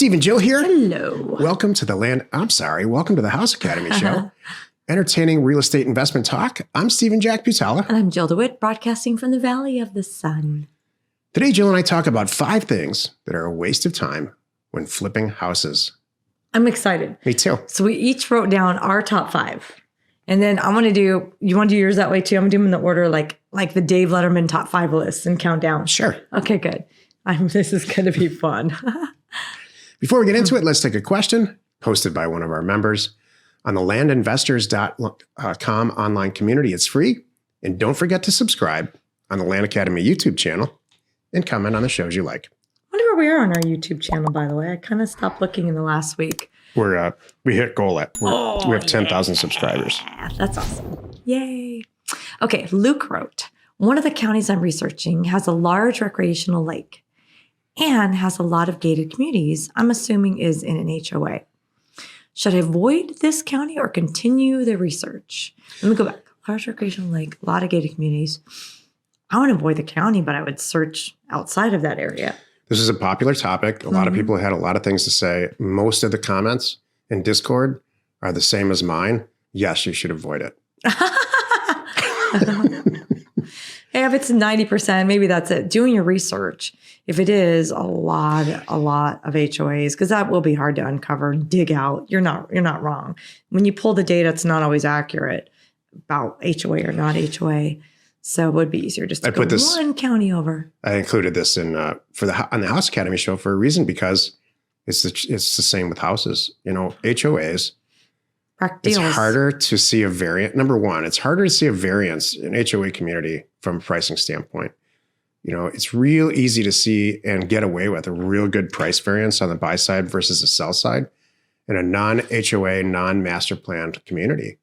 Steve and Jill here. Hello. Welcome to welcome to the House Academy show. Entertaining real estate investment talk. I'm Steve and Jack Butala. And I'm Jill DeWitt, broadcasting from the Valley of the Sun. Today, Jill and I talk about 5 things that are a waste of time when flipping houses. I'm excited. Me too. So we each wrote down our top 5. And then you want to do yours that way too? I'm going to do them in the order like the Dave Letterman top 5 list and count down. Sure. Okay, good. This is going to be fun. Before we get into it, let's take a question posted by one of our members on the landinvestors.com online community. It's free. And don't forget to subscribe on the Land Academy YouTube channel and comment on the shows you like. I wonder where we are on our YouTube channel, by the way. I kind of stopped looking in the last week. We hit goal we have 10,000 subscribers. That's awesome. Yay. Okay, Luke wrote, one of the counties I'm researching has a large recreational lake and has a lot of gated communities, I'm assuming is in an HOA. Should I avoid this county or continue the research? Let me go back. Large recreational lake, a lot of gated communities. I want to avoid the county, but I would search outside of that area. This is a popular topic. A lot of people had a lot of things to say. Most of the comments in Discord are the same as mine. Yes, you should avoid it. Hey, if it's 90%, maybe that's it. Doing your research. If it is a lot of HOAs, because that will be hard to uncover, dig out. You're not wrong. When you pull the data, it's not always accurate about HOA or not HOA. So it would be easier just to go one county over. I included this in on the House Academy show for a reason, because it's the same with houses. HOAs. It's harder to see a variant. Number one, it's harder to see a variance in HOA community from a pricing standpoint. It's real easy to see and get away with a real good price variance on the buy side versus the sell side in a non-HOA, non-master planned community.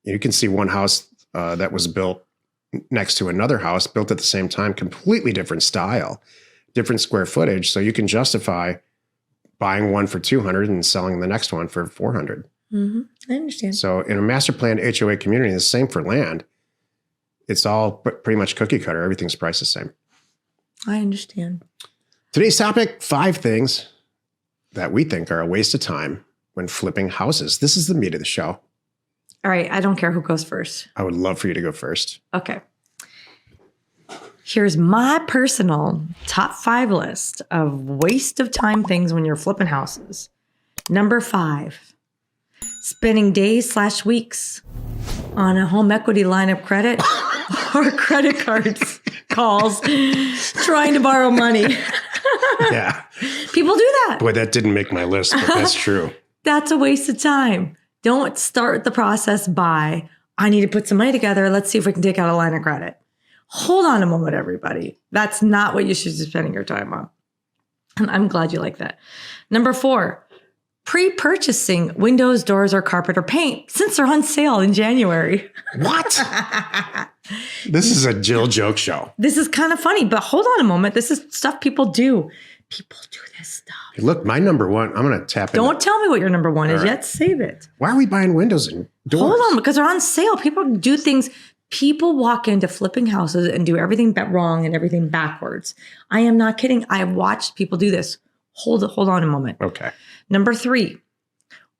You can see one house that was built next to another house built at the same time, completely different style, different square footage. So you can justify buying one for $200 and selling the next one for $400. Mm-hmm. I understand. So in a master planned HOA community, the same for land. It's all pretty much cookie cutter. Everything's priced the same. I understand. Today's topic, 5 things that we think are a waste of time when flipping houses. This is the meat of the show. All right. I don't care who goes first. I would love for you to go first. Okay. Here's my personal top 5 list of waste of time things when you're flipping houses. Number 5, spending days/weeks on a home equity line of credit or credit cards calls trying to borrow money. Yeah. People do that. Boy, that didn't make my list, but that's true. That's a waste of time. Don't start the process by, I need to put some money together. Let's see if we can take out a line of credit. Hold on a moment, everybody. That's not what you should be spending your time on. And I'm glad you like that. Number 4, pre-purchasing windows, doors, or carpet or paint since they're on sale in January. What? This is a Jill joke show. This is kind of funny, but hold on a moment. This is stuff people do. People do this stuff. Hey, look, my number 1, I'm going to tap in. Don't tell me what your number 1 is yet. Save it. Why are we buying windows and doors? Hold on, because they're on sale. People do things. People walk into flipping houses and do everything wrong and everything backwards. I am not kidding. I have watched people do this. Hold on a moment. Okay. Number 3,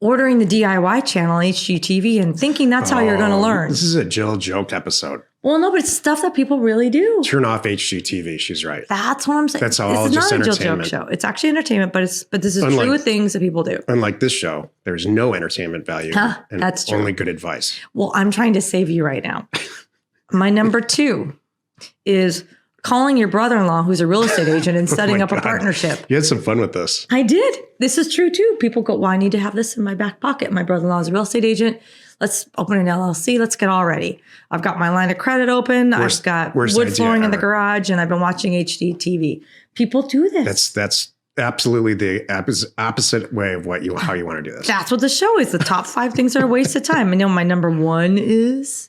ordering the DIY channel on HGTV and thinking that's how you're going to learn. This is a Jill joke episode. Well, no, but it's stuff that people really do. Turn off HGTV. She's right. That's what I'm saying. That's all just entertainment. It's not a Jill joke show. It's actually entertainment, but this is true things that people do. Unlike this show, there's no entertainment value. And that's true. Only good advice. Well, I'm trying to save you right now. My number 2 is calling your brother-in-law, who's a real estate agent, and setting up a partnership. You had some fun with this. I did. This is true too. People go, well, I need to have this in my back pocket. My brother-in-law is a real estate agent. Let's open an LLC. Let's get all ready. I've got my line of credit open. I've got wood flooring in the garage, and I've been watching HGTV. People do this. That's absolutely the opposite way of how you want to do this. That's what the show is. The top 5 things that are a waste of time. I know my number 1 is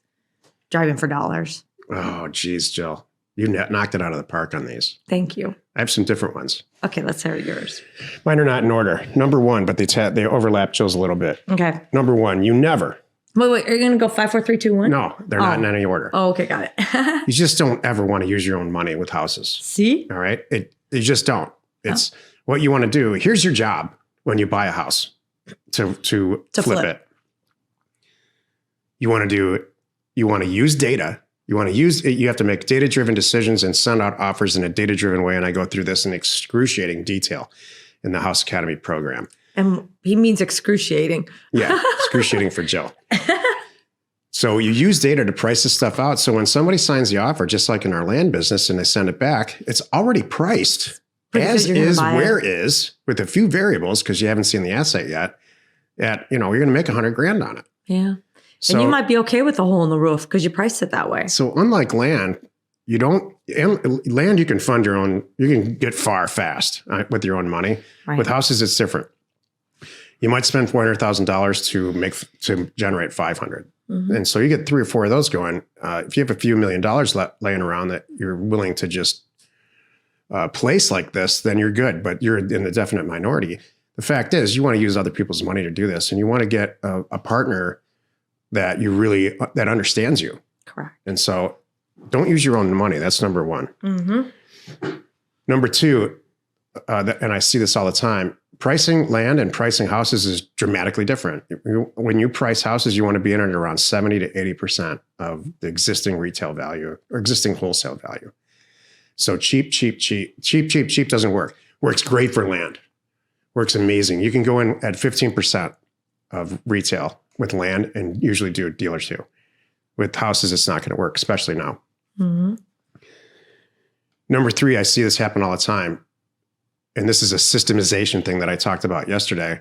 driving for dollars. Oh, geez, Jill. You knocked it out of the park on these. Thank you. I have some different ones. Okay, let's hear yours. Mine are not in order. Number 1, but they overlap Jill's a little bit. Okay. Number 1, you never. Wait. Are you going to go 5, 4, 3, 2, 1? No, they're not in any order. Oh, okay, got it. You just don't ever want to use your own money with houses. See? All right? You just don't. It's what you want to do, here's your job when you buy a house to flip it. You want to use data. You have to make data-driven decisions and send out offers in a data-driven way. And I go through this in excruciating detail in the House Academy program. And he means excruciating. Yeah, excruciating for Jill. So you use data to price this stuff out. So when somebody signs the offer, just like in our land business, and they send it back, it's already priced as is, where is, with a few variables, because you haven't seen the asset yet, you're going to make $100,000 on it. Yeah. So, and you might be okay with a hole in the roof because you priced it that way. So unlike land, you can fund your own, you can get far fast with your own money. Right. With houses, it's different. You might spend $400,000 to generate $500,000. Mm-hmm. And so you get 3 or 4 of those going. If you have a few $1 million laying around that you're willing to just place like this, then you're good, but you're in the definite minority. The fact is, you want to use other people's money to do this, and you want to get a partner that that understands you. Correct. And so don't use your own money. That's number one. Mm-hmm. Number two, and I see this all the time, pricing land and pricing houses is dramatically different. When you price houses, you want to be in at around 70 to 80% of the existing retail value or existing wholesale value. So cheap doesn't work. Works great for land. Works amazing. You can go in at 15% of retail with land and usually do a deal or two. With houses, it's not going to work, especially now. Mm-hmm. Number 3, I see this happen all the time. And this is a systemization thing that I talked about yesterday.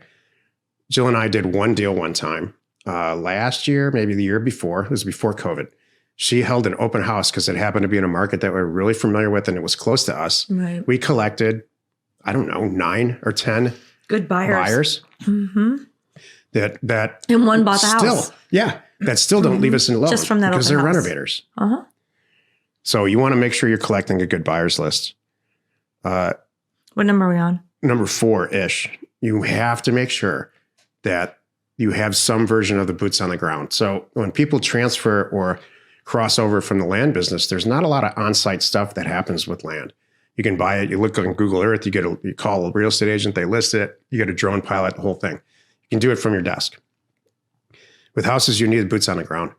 Jill and I did one deal one time last year, maybe the year before. It was before COVID. She held an open house because it happened to be in a market that we're really familiar with and it was close to us. Right. We collected, 9 or 10 good buyers. Mm-hmm. That and one bought the house. Yeah, that still don't leave us alone just from that because open they're house. renovators. Uh-huh. So you want to make sure you're collecting a good buyers list. What number are we on? Number 4-ish. You have to make sure that you have some version of the boots on the ground. So when people transfer or cross over from the land business, there's not a lot of on-site stuff that happens with land. You can buy it. You look on Google Earth. You call a real estate agent. They list it. You get a drone pilot, the whole thing. You can do it from your desk. With houses, you need boots on the ground.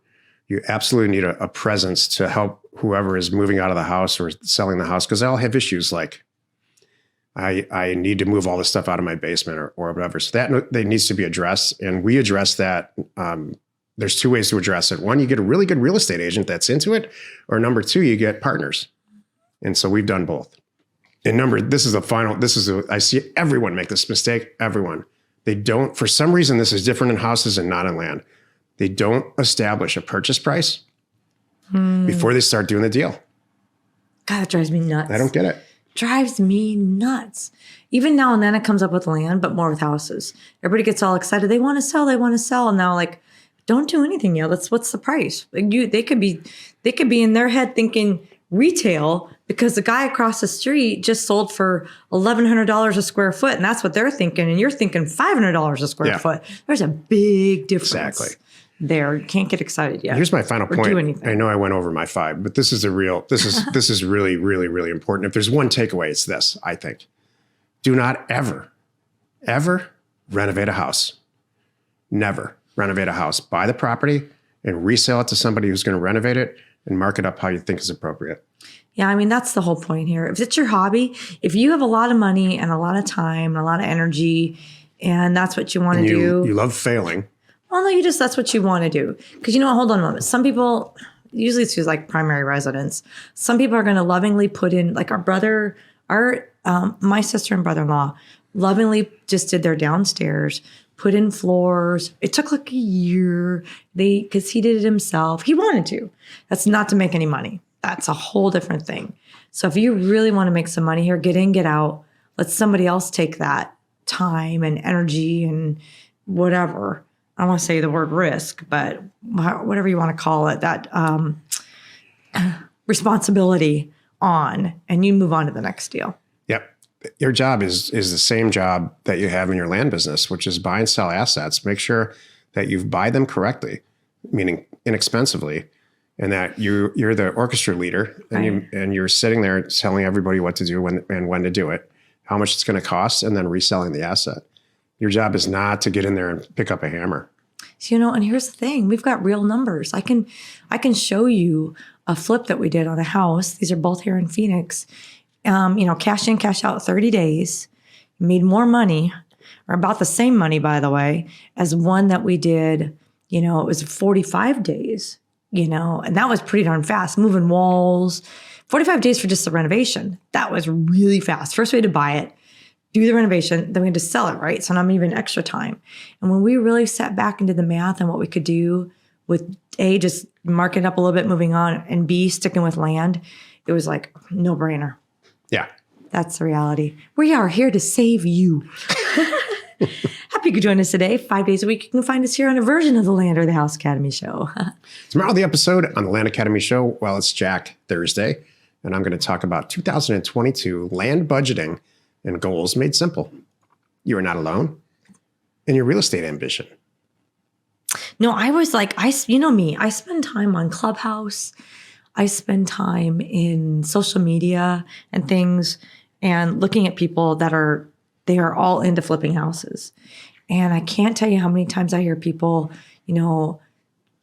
You absolutely need a presence to help whoever is moving out of the house or selling the house, because they all have issues like, I need to move all this stuff out of my basement or whatever. So that needs to be addressed. And we address that. There's 2 ways to address it. One, you get a really good real estate agent that's into it. Or number 2, you get partners. And so we've done both. And I see everyone make this mistake. Everyone. They don't, for some reason, this is different in houses and not in land. They don't establish a purchase price before they start doing the deal. God, that drives me nuts. I don't get it. Drives me nuts. Even now and then it comes up with land, but more with houses. Everybody gets all excited. They want to sell. And now like, don't do anything yet. What's the price? They could be in their head thinking retail because the guy across the street just sold for $1,100 a square foot. And that's what they're thinking. And you're thinking $500 a square foot. There's a big difference. Exactly. There. You can't get excited yet. Here's my final point. I know I went over my 5, but this is really, really, really important. If there's one takeaway, it's this, I think. Do not ever renovate a house. Never renovate a house. Buy the property and resell it to somebody who's going to renovate it and mark it up how you think is appropriate. Yeah, I mean, that's the whole point here. If it's your hobby, if you have a lot of money and a lot of time and a lot of energy, and that's what you want to do. You love failing. Well, no, that's what you want to do. Because hold on a moment. Some people, usually it's just like primary residence. Some people are going to lovingly put in, like my sister and brother-in-law lovingly just did their downstairs, put in floors. It took like a year. Because he did it himself. He wanted to. That's not to make any money. That's a whole different thing. So if you really want to make some money here, get in, get out. Let somebody else take that time and energy and whatever. I don't want to say the word risk, but whatever you want to call it, that responsibility on, and you move on to the next deal. Yep. Your job is the same job that you have in your land business, which is buy and sell assets. Make sure that you buy them correctly, meaning inexpensively, and that you're the orchestra leader, and you're sitting there telling everybody what to do and when to do it. how much it's going to cost, and then reselling the asset. Your job is not to get in there and pick up a hammer. So, and here's the thing, we've got real numbers. I can show you a flip that we did on a house. These are both here in Phoenix. Cash in, cash out 30 days, made more money, or about the same money, by the way, as one that we did, it was 45 days, and that was pretty darn fast, moving walls, 45 days for just the renovation. That was really fast. First we had to buy it, do the renovation, then we had to sell it, right? So not even extra time. And when we really sat back into the math and what we could do with A, just marking up a little bit, moving on, and B, sticking with land, it was like no brainer. Yeah. That's the reality. We are here to save you. Happy you could join us today. 5 days a week, you can find us here on a version of the Land or the House Academy Show. Tomorrow, the episode on the Land Academy Show, well, it's Jack Thursday, and I'm going to talk about 2022 land budgeting and goals made simple. You are not alone in your real estate ambition. No, I was like, you know me, I spend time on Clubhouse. I spend time in social media and things and looking at people they are all into flipping houses. And I can't tell you how many times I hear people,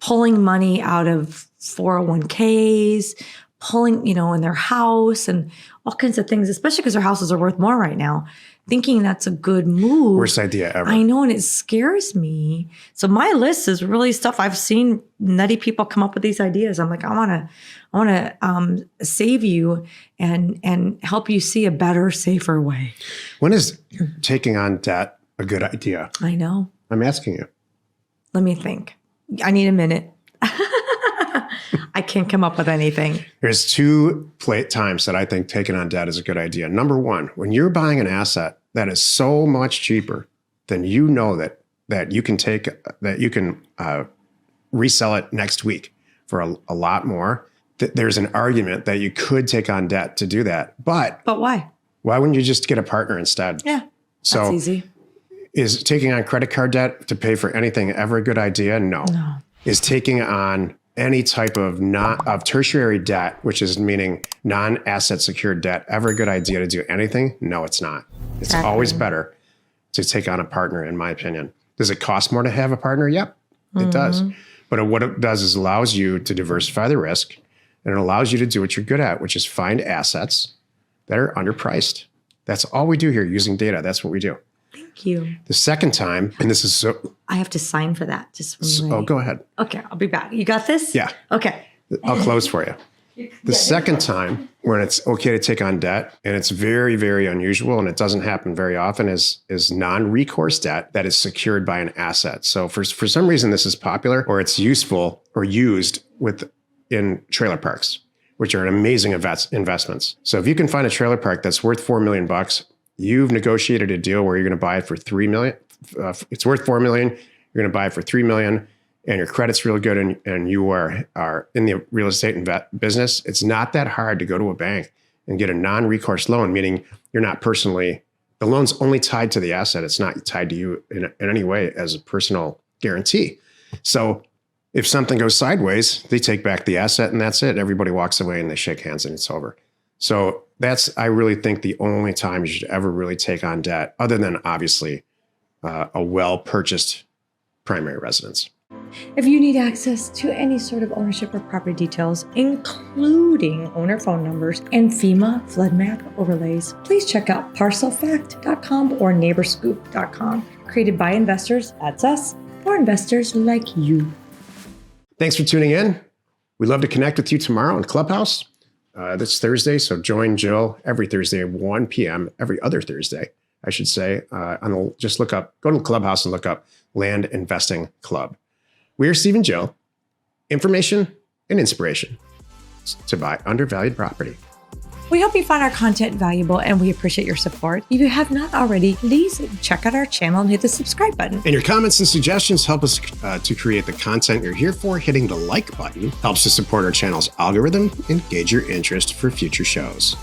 pulling money out of 401ks, pulling, in their house and all kinds of things, especially because their houses are worth more right now, thinking that's a good move. Worst idea ever. I know, and it scares me. So my list is really stuff I've seen nutty people come up with these ideas. I'm like, I want to save you and help you see a better, safer way. When is taking on debt a good idea? I know. I'm asking you. Let me think. I need a minute. I can't come up with anything. There's two times that I think taking on debt is a good idea. Number one, when you're buying an asset that is so much cheaper than that you can resell it next week for a lot more, there's an argument that you could take on debt to do that. But why? Why wouldn't you just get a partner instead? Yeah, that's easy. Is taking on credit card debt to pay for anything ever a good idea? No. Is taking on any type of tertiary debt, which is meaning non-asset secured debt, ever a good idea to do anything? No, it's not. It's always better to take on a partner, in my opinion. Does it cost more to have a partner? Yep, it does. But what it does is allows you to diversify the risk, and it allows you to do what you're good at, which is find assets that are underpriced. That's all we do here using data. That's what we do. Thank you. The second time, and this is I have to sign for that. Go ahead. Okay, I'll be back. You got this? Yeah. Okay. I'll close for you. The second time when it's okay to take on debt, and it's very, very unusual, and it doesn't happen very often, is non-recourse debt that is secured by an asset. So for some reason, this is popular, or it's useful or used in trailer parks, which are an amazing investments. So if you can find a trailer park that's worth $4 million, you've negotiated a deal where you're going to buy it for $3 million. It's worth $4 million. You're going to buy it for $3 million, and your credit's real good, and you are in the real estate business. It's not that hard to go to a bank and get a non-recourse loan, meaning you're not the loan's only tied to the asset. It's not tied to you in any way as a personal guarantee. So if something goes sideways, they take back the asset, and that's it. Everybody walks away and they shake hands and it's over. So that's, I really think, the only time you should ever really take on debt, other than obviously a well-purchased primary residence. If you need access to any sort of ownership or property details, including owner phone numbers and FEMA flood map overlays, please check out parcelfact.com or neighborscoop.com. Created by investors, that's us, for investors like you. Thanks for tuning in. We'd love to connect with you tomorrow in Clubhouse. This Thursday, so join Jill every Thursday at 1 p.m., every other Thursday, I should say. Go to the Clubhouse and look up Land Investing Club. We are Steve and Jill. Information and inspiration to buy undervalued property. We hope you found our content valuable, and we appreciate your support. If you have not already, please check out our channel and hit the subscribe button. And your comments and suggestions help us to create the content you're here for. Hitting the like button helps to support our channel's algorithm and gauge your interest for future shows.